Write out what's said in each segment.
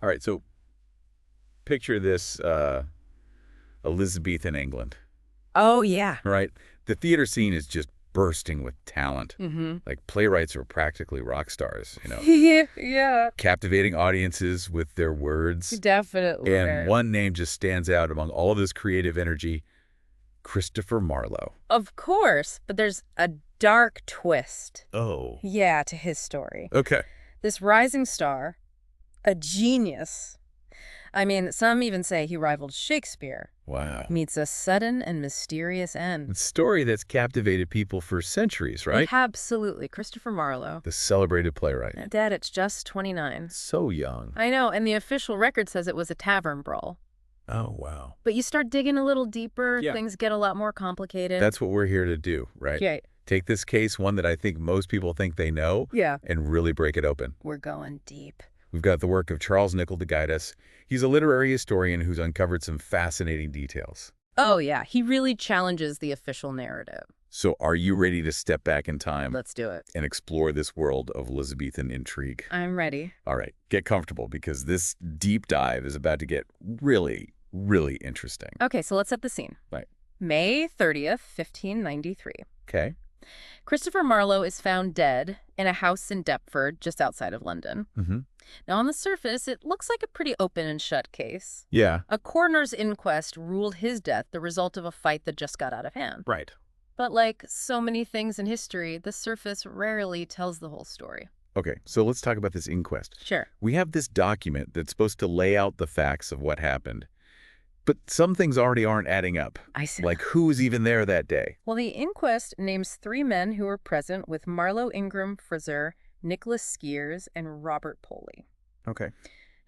All right, so picture this Elizabethan England, Oh, yeah. right? The theater scene is just bursting with talent. Mm-hmm. Like playwrights are practically rock stars, Yeah, captivating audiences with their words. And definitely. one name just stands out among all of this creative energy, Christopher Marlowe. Of course, but there's a dark twist. Oh. Yeah, to his story. Okay. This rising star, a genius. I mean, some even say he rivaled Shakespeare. Wow. Meets a sudden and mysterious end. A story that's captivated people for centuries, right? Absolutely. Christopher Marlowe. The celebrated playwright. Dead at just 29. So young. I know, and the official record says it was a tavern brawl. Oh, wow. But you start digging a little deeper, Yeah. things get a lot more complicated. That's what we're here to do, right? Yeah. Take this case, one that I think most people think they know, Yeah. and really break it open. We're going deep. We've got the work of Charles Nicholl to guide us. He's a literary historian who's uncovered some fascinating details. Oh, yeah. He really challenges the official narrative. So are you ready to step back in time Let's do it. and explore this world of Elizabethan intrigue? I'm ready. All right, get comfortable because this deep dive is about to get really, really interesting. Okay, so let's set the scene. Right. May 30th, 1593. Okay. Christopher Marlowe is found dead in a house in Deptford, just outside of London. Mm-hmm. Now, on the surface, it looks like a pretty open and shut case. Yeah. A coroner's inquest ruled his death the result of a fight that just got out of hand. Right. But like so many things in history, the surface rarely tells the whole story. Okay, so let's talk about this inquest. Sure. We have this document that's supposed to lay out the facts of what happened. But some things already aren't adding up. I see. Like who was even there that day? Well, the inquest names 3 men who were present with Marlowe Ingram Fraser, Nicholas Skeers, and Robert Poley. Okay.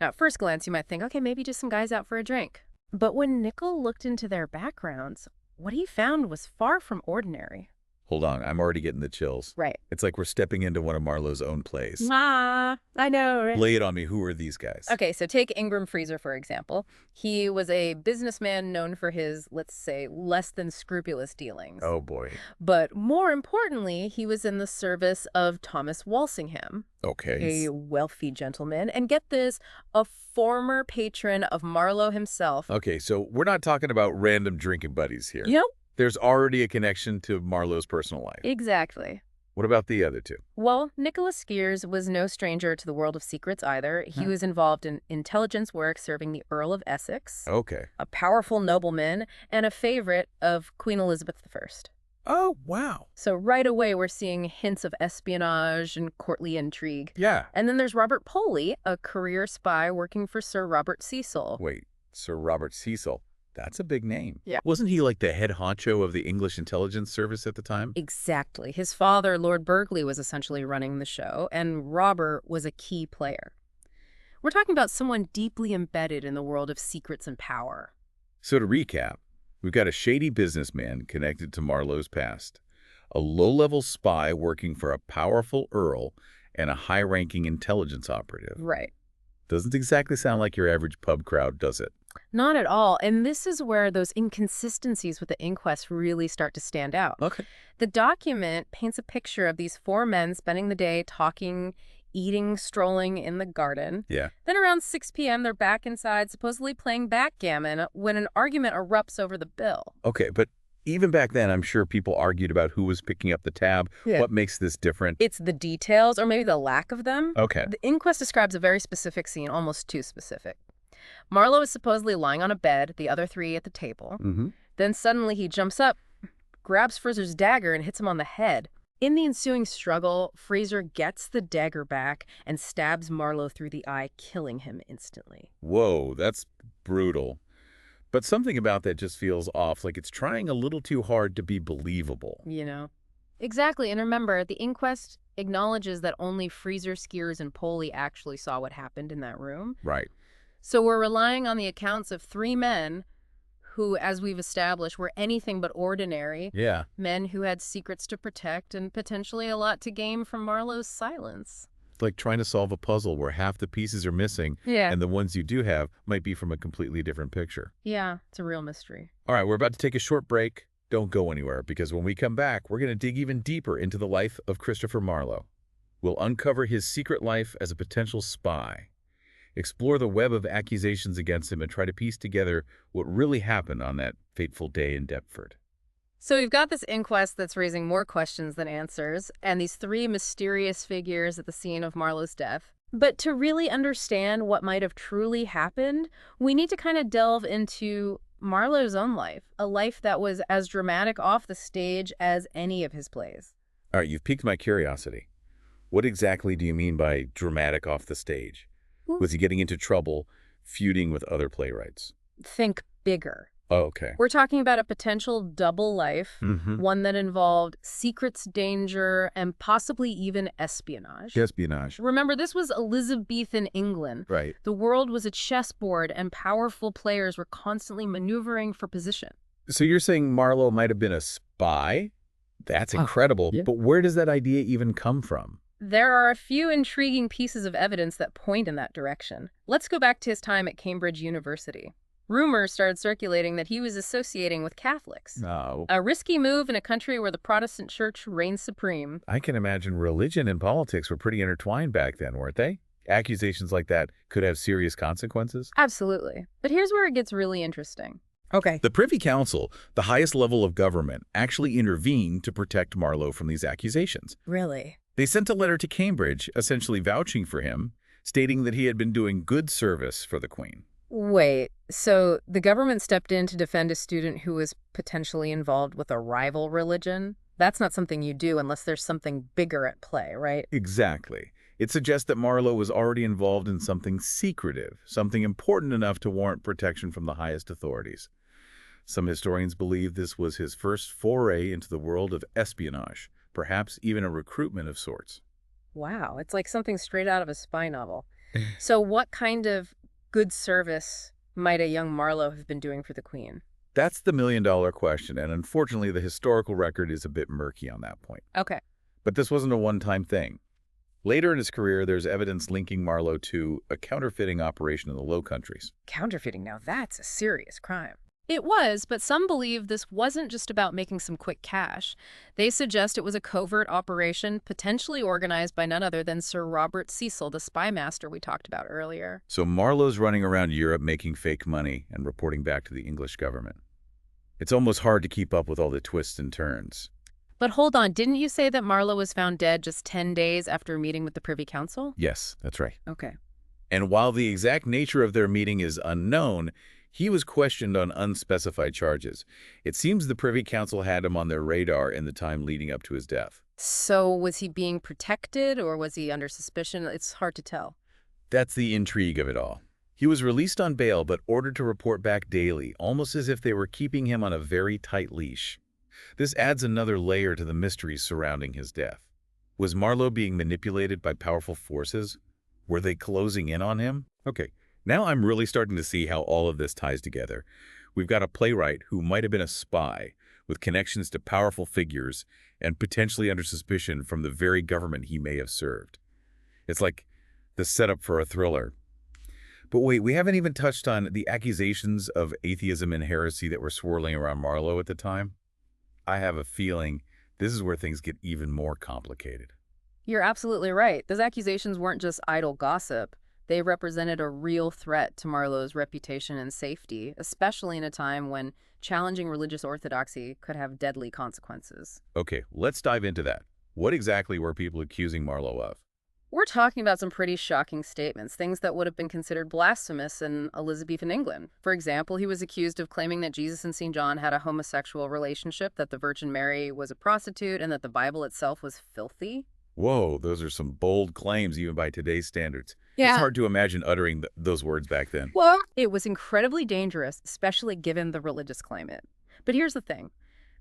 Now, at first glance, you might think, okay, maybe just some guys out for a drink. But when Nicholl looked into their backgrounds, what he found was far from ordinary. Hold on, I'm already getting the chills. Right. It's like we're stepping into one of Marlowe's own plays. Ah, I know, right? Lay it on me, who are these guys? Okay, so take Ingram Fraser, for example. He was a businessman known for his, let's say, less than scrupulous dealings. Oh boy. But more importantly, he was in the service of Thomas Walsingham, Okay. a wealthy gentleman, and get this, a former patron of Marlowe himself. Okay, so we're not talking about random drinking buddies here. You know? There's already a connection to Marlowe's personal life. Exactly. What about the other two? Well, Nicholas Skeers was no stranger to the world of secrets either. He was involved in intelligence work serving the Earl of Essex, Okay. a powerful nobleman, and a favorite of Queen Elizabeth I. Oh, wow. So right away, we're seeing hints of espionage and courtly intrigue. Yeah. And then there's Robert Poley, a career spy working for Sir Robert Cecil. Wait, Sir Robert Cecil. That's a big name. Yeah. Wasn't he like the head honcho of the English intelligence service at the time? Exactly. His father, Lord Burghley, was essentially running the show, and Robert was a key player. We're talking about someone deeply embedded in the world of secrets and power. So to recap, we've got a shady businessman connected to Marlowe's past, a low-level spy working for a powerful earl, and a high-ranking intelligence operative. Right. Doesn't exactly sound like your average pub crowd, does it? Not at all. And this is where those inconsistencies with the inquest really start to stand out. Okay. The document paints a picture of these 4 men spending the day talking, eating, strolling in the garden. Yeah. Then around 6 p.m., they're back inside, supposedly playing backgammon, when an argument erupts over the bill. Okay, but even back then, I'm sure people argued about who was picking up the tab. Yeah. What makes this different? It's the details, or maybe the lack of them. Okay. The inquest describes a very specific scene, almost too specific. Marlowe is supposedly lying on a bed, the other 3 at the table. Mm-hmm. Then suddenly he jumps up, grabs Fraser's dagger, and hits him on the head. In the ensuing struggle, Fraser gets the dagger back and stabs Marlowe through the eye, killing him instantly. Whoa, that's brutal. But something about that just feels off, like it's trying a little too hard to be believable. You know? Exactly, and remember, the inquest acknowledges that only Fraser, Skeers, and Poley actually saw what happened in that room. Right. So we're relying on the accounts of 3 men who, as we've established, were anything but ordinary. Yeah. Men who had secrets to protect and potentially a lot to gain from Marlowe's silence. It's like trying to solve a puzzle where half the pieces are missing, Yeah. and the ones you do have might be from a completely different picture. Yeah, it's a real mystery. All right, we're about to take a short break. Don't go anywhere, because when we come back, we're going to dig even deeper into the life of Christopher Marlowe. We'll uncover his secret life as a potential spy, explore the web of accusations against him, and try to piece together what really happened on that fateful day in Deptford. So we've got this inquest that's raising more questions than answers, and these three mysterious figures at the scene of Marlowe's death. But to really understand what might have truly happened, we need to kind of delve into Marlowe's own life, a life that was as dramatic off the stage as any of his plays. All right, you've piqued my curiosity. What exactly do you mean by dramatic off the stage? Ooh. Was he getting into trouble, feuding with other playwrights? Think bigger. Oh, okay. We're talking about a potential double life, Mm-hmm. one that involved secrets, danger, and possibly even espionage. Espionage. Remember, this was Elizabethan England. Right. The world was a chessboard, and powerful players were constantly maneuvering for position. So you're saying Marlowe might have been a spy? That's Oh, incredible. yeah. But where does that idea even come from? There are a few intriguing pieces of evidence that point in that direction. Let's go back to his time at Cambridge University. Rumors started circulating that he was associating with Catholics. No. A risky move in a country where the Protestant church reigned supreme. I can imagine religion and politics were pretty intertwined back then, weren't they? Accusations like that could have serious consequences. Absolutely. But here's where it gets really interesting. Okay. The Privy Council, the highest level of government, actually intervened to protect Marlowe from these accusations. Really? They sent a letter to Cambridge, essentially vouching for him, stating that he had been doing good service for the Queen. Wait, so the government stepped in to defend a student who was potentially involved with a rival religion? That's not something you do unless there's something bigger at play, right? Exactly. It suggests that Marlowe was already involved in something secretive, something important enough to warrant protection from the highest authorities. Some historians believe this was his first foray into the world of espionage, perhaps even a recruitment of sorts. Wow, it's like something straight out of a spy novel. So what kind of good service might a young Marlowe have been doing for the Queen? That's the million-dollar question, and unfortunately the historical record is a bit murky on that point. Okay. But this wasn't a one-time thing. Later in his career, there's evidence linking Marlowe to a counterfeiting operation in the Low Countries. Counterfeiting, now that's a serious crime. It was, but some believe this wasn't just about making some quick cash. They suggest it was a covert operation, potentially organized by none other than Sir Robert Cecil, the spy master we talked about earlier. So Marlowe's running around Europe making fake money and reporting back to the English government. It's almost hard to keep up with all the twists and turns. But hold on, didn't you say that Marlowe was found dead just 10 days after meeting with the Privy Council? Yes, that's right. Okay. And while the exact nature of their meeting is unknown, he was questioned on unspecified charges. It seems the Privy Council had him on their radar in the time leading up to his death. So was he being protected or was he under suspicion? It's hard to tell. That's the intrigue of it all. He was released on bail but ordered to report back daily, almost as if they were keeping him on a very tight leash. This adds another layer to the mysteries surrounding his death. Was Marlowe being manipulated by powerful forces? Were they closing in on him? Okay, now I'm really starting to see how all of this ties together. We've got a playwright who might have been a spy with connections to powerful figures and potentially under suspicion from the very government he may have served. It's like the setup for a thriller. But wait, we haven't even touched on the accusations of atheism and heresy that were swirling around Marlowe at the time. I have a feeling this is where things get even more complicated. You're absolutely right. Those accusations weren't just idle gossip. They represented a real threat to Marlowe's reputation and safety, especially in a time when challenging religious orthodoxy could have deadly consequences. Okay, let's dive into that. What exactly were people accusing Marlowe of? We're talking about some pretty shocking statements, things that would have been considered blasphemous in Elizabethan England. For example, he was accused of claiming that Jesus and St. John had a homosexual relationship, that the Virgin Mary was a prostitute, and that the Bible itself was filthy. Whoa, those are some bold claims even by today's standards. It's hard to imagine uttering those words back then. Well, it was incredibly dangerous, especially given the religious climate. But here's the thing.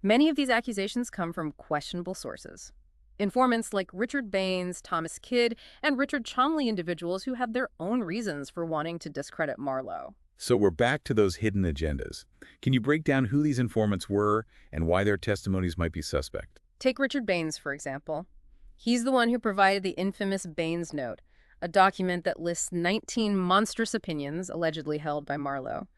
Many of these accusations come from questionable sources. Informants like Richard Baines, Thomas Kidd, and Richard Cholmondeley, individuals who had their own reasons for wanting to discredit Marlowe. So we're back to those hidden agendas. Can you break down who these informants were and why their testimonies might be suspect? Take Richard Baines, for example. He's the one who provided the infamous Baines Note, a document that lists 19 monstrous opinions allegedly held by Marlowe.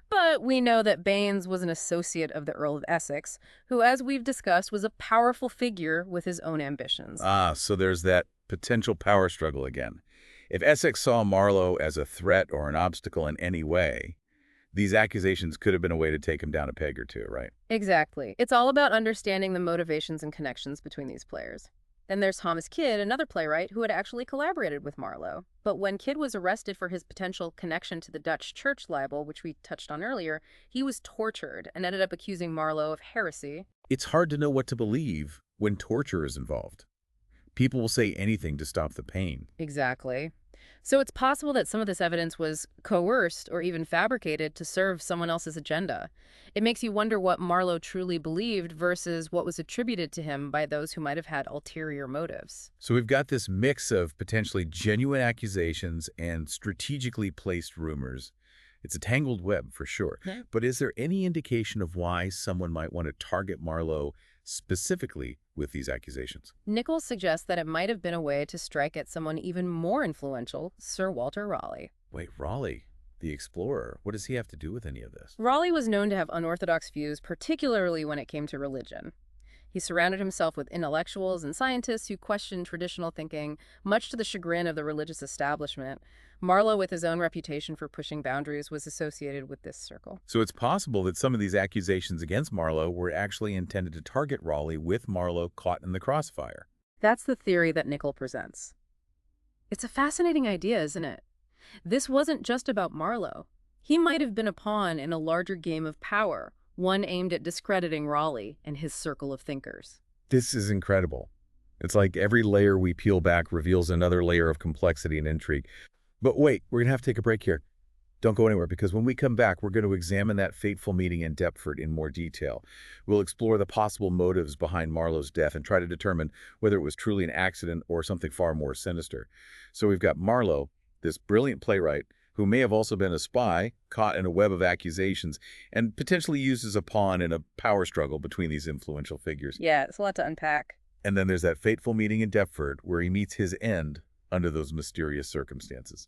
But we know that Baines was an associate of the Earl of Essex, who, as we've discussed, was a powerful figure with his own ambitions. Ah, so there's that potential power struggle again. If Essex saw Marlowe as a threat or an obstacle in any way, these accusations could have been a way to take him down a peg or two, right? Exactly. It's all about understanding the motivations and connections between these players. Then there's Thomas Kidd, another playwright who had actually collaborated with Marlowe. But when Kidd was arrested for his potential connection to the Dutch church libel, which we touched on earlier, he was tortured and ended up accusing Marlowe of heresy. It's hard to know what to believe when torture is involved. People will say anything to stop the pain. Exactly. So it's possible that some of this evidence was coerced or even fabricated to serve someone else's agenda. It makes you wonder what Marlowe truly believed versus what was attributed to him by those who might have had ulterior motives. So we've got this mix of potentially genuine accusations and strategically placed rumors. It's a tangled web for sure. Yeah. But is there any indication of why someone might want to target Marlowe specifically with these accusations? Nichols suggests that it might have been a way to strike at someone even more influential, Sir Walter Raleigh. Wait, Raleigh, the explorer, what does he have to do with any of this? Raleigh was known to have unorthodox views, particularly when it came to religion. He surrounded himself with intellectuals and scientists who questioned traditional thinking, much to the chagrin of the religious establishment. Marlowe, with his own reputation for pushing boundaries, was associated with this circle. So it's possible that some of these accusations against Marlowe were actually intended to target Raleigh with Marlowe caught in the crossfire. That's the theory that Nicholl presents. It's a fascinating idea, isn't it? This wasn't just about Marlowe. He might have been a pawn in a larger game of power, one aimed at discrediting Raleigh and his circle of thinkers. This is incredible. It's like every layer we peel back reveals another layer of complexity and intrigue. But wait, we're going to have to take a break here. Don't go anywhere, because when we come back, we're going to examine that fateful meeting in Deptford in more detail. We'll explore the possible motives behind Marlowe's death and try to determine whether it was truly an accident or something far more sinister. So we've got Marlowe, this brilliant playwright, who may have also been a spy, caught in a web of accusations, and potentially used as a pawn in a power struggle between these influential figures. Yeah, it's a lot to unpack. And then there's that fateful meeting in Deptford where he meets his end under those mysterious circumstances.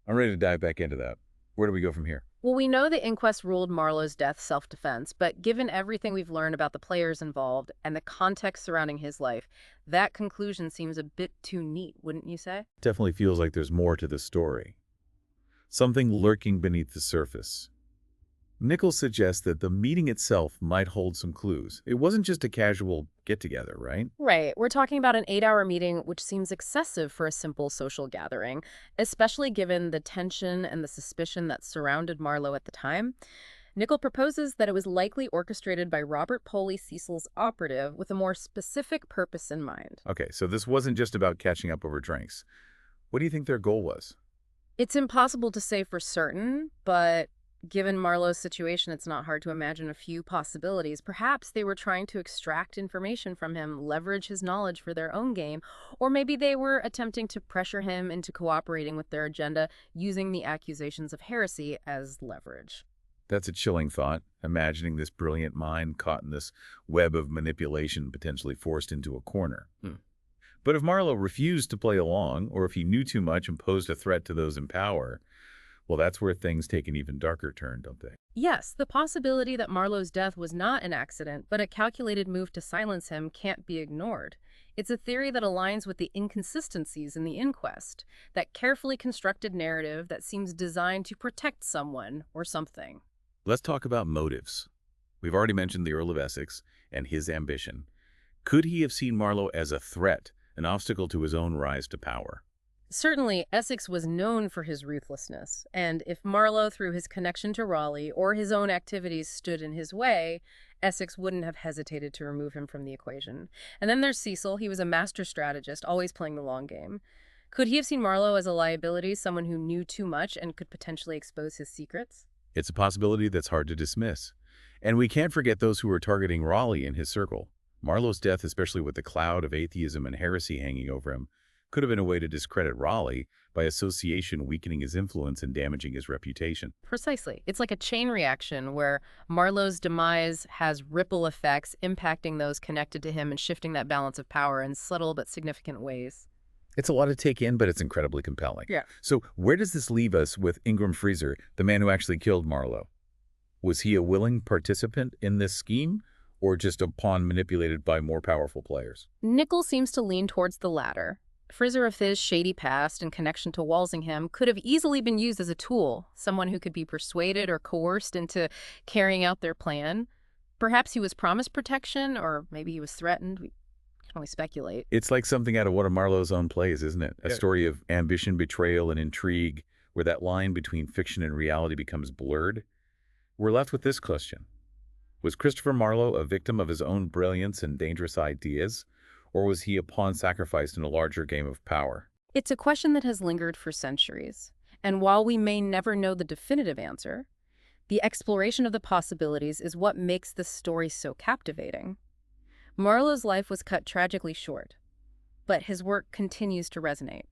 I'm ready to dive back into that. Where do we go from here? Well, we know the inquest ruled Marlowe's death self-defense, but given everything we've learned about the players involved and the context surrounding his life, that conclusion seems a bit too neat, wouldn't you say? Definitely feels like there's more to the story. Something lurking beneath the surface. Nichols suggests that the meeting itself might hold some clues. It wasn't just a casual get-together, right? Right. We're talking about an 8-hour meeting, which seems excessive for a simple social gathering, especially given the tension and the suspicion that surrounded Marlowe at the time. Nicholl proposes that it was likely orchestrated by Robert Poley Cecil's operative with a more specific purpose in mind. Okay, so this wasn't just about catching up over drinks. What do you think their goal was? It's impossible to say for certain, but given Marlowe's situation, it's not hard to imagine a few possibilities. Perhaps they were trying to extract information from him, leverage his knowledge for their own game, or maybe they were attempting to pressure him into cooperating with their agenda, using the accusations of heresy as leverage. That's a chilling thought, imagining this brilliant mind caught in this web of manipulation, potentially forced into a corner. But if Marlowe refused to play along, or if he knew too much and posed a threat to those in power, well, that's where things take an even darker turn, don't they? Yes, the possibility that Marlowe's death was not an accident, but a calculated move to silence him can't be ignored. It's a theory that aligns with the inconsistencies in the inquest, that carefully constructed narrative that seems designed to protect someone or something. Let's talk about motives. We've already mentioned the Earl of Essex and his ambition. Could he have seen Marlowe as a threat, an obstacle to his own rise to power? Certainly, Essex was known for his ruthlessness, and if Marlowe, through his connection to Raleigh or his own activities, stood in his way, Essex wouldn't have hesitated to remove him from the equation. And then there's Cecil. He was a master strategist, always playing the long game. Could he have seen Marlowe as a liability, someone who knew too much and could potentially expose his secrets? It's a possibility that's hard to dismiss. And we can't forget those who were targeting Raleigh in his circle. Marlowe's death, especially with the cloud of atheism and heresy hanging over him, could have been a way to discredit Raleigh, by association weakening his influence and damaging his reputation. Precisely. It's like a chain reaction where Marlowe's demise has ripple effects impacting those connected to him and shifting that balance of power in subtle but significant ways. It's a lot to take in, but it's incredibly compelling. Yeah. So where does this leave us with Ingram Freezer, the man who actually killed Marlowe? Was he a willing participant in this scheme, or just a pawn manipulated by more powerful players? Nicholl seems to lean towards the latter. Frizzer of his shady past and connection to Walsingham could have easily been used as a tool, someone who could be persuaded or coerced into carrying out their plan. Perhaps he was promised protection, or maybe he was threatened. We can only speculate. It's like something out of one of Marlowe's own plays, isn't it? A Yeah. story of ambition, betrayal, and intrigue, where that line between fiction and reality becomes blurred. We're left with this question. Was Christopher Marlowe a victim of his own brilliance and dangerous ideas, or was he a pawn sacrificed in a larger game of power? It's a question that has lingered for centuries. And while we may never know the definitive answer, the exploration of the possibilities is what makes this story so captivating. Marlowe's life was cut tragically short, but his work continues to resonate.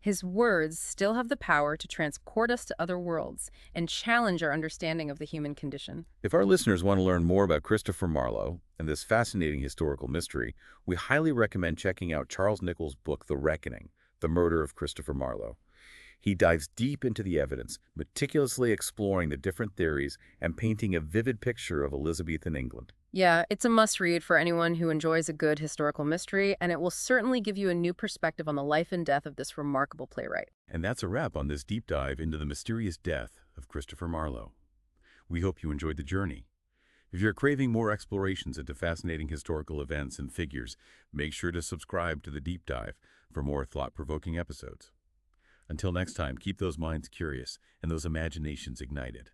His words still have the power to transport us to other worlds and challenge our understanding of the human condition. If our listeners want to learn more about Christopher Marlowe and this fascinating historical mystery, we highly recommend checking out Charles Nichols' book, The Reckoning, The Murder of Christopher Marlowe. He dives deep into the evidence, meticulously exploring the different theories and painting a vivid picture of Elizabethan England. Yeah, it's a must-read for anyone who enjoys a good historical mystery, and it will certainly give you a new perspective on the life and death of this remarkable playwright. And that's a wrap on this deep dive into the mysterious death of Christopher Marlowe. We hope you enjoyed the journey. If you're craving more explorations into fascinating historical events and figures, make sure to subscribe to the deep dive for more thought-provoking episodes. Until next time, keep those minds curious and those imaginations ignited.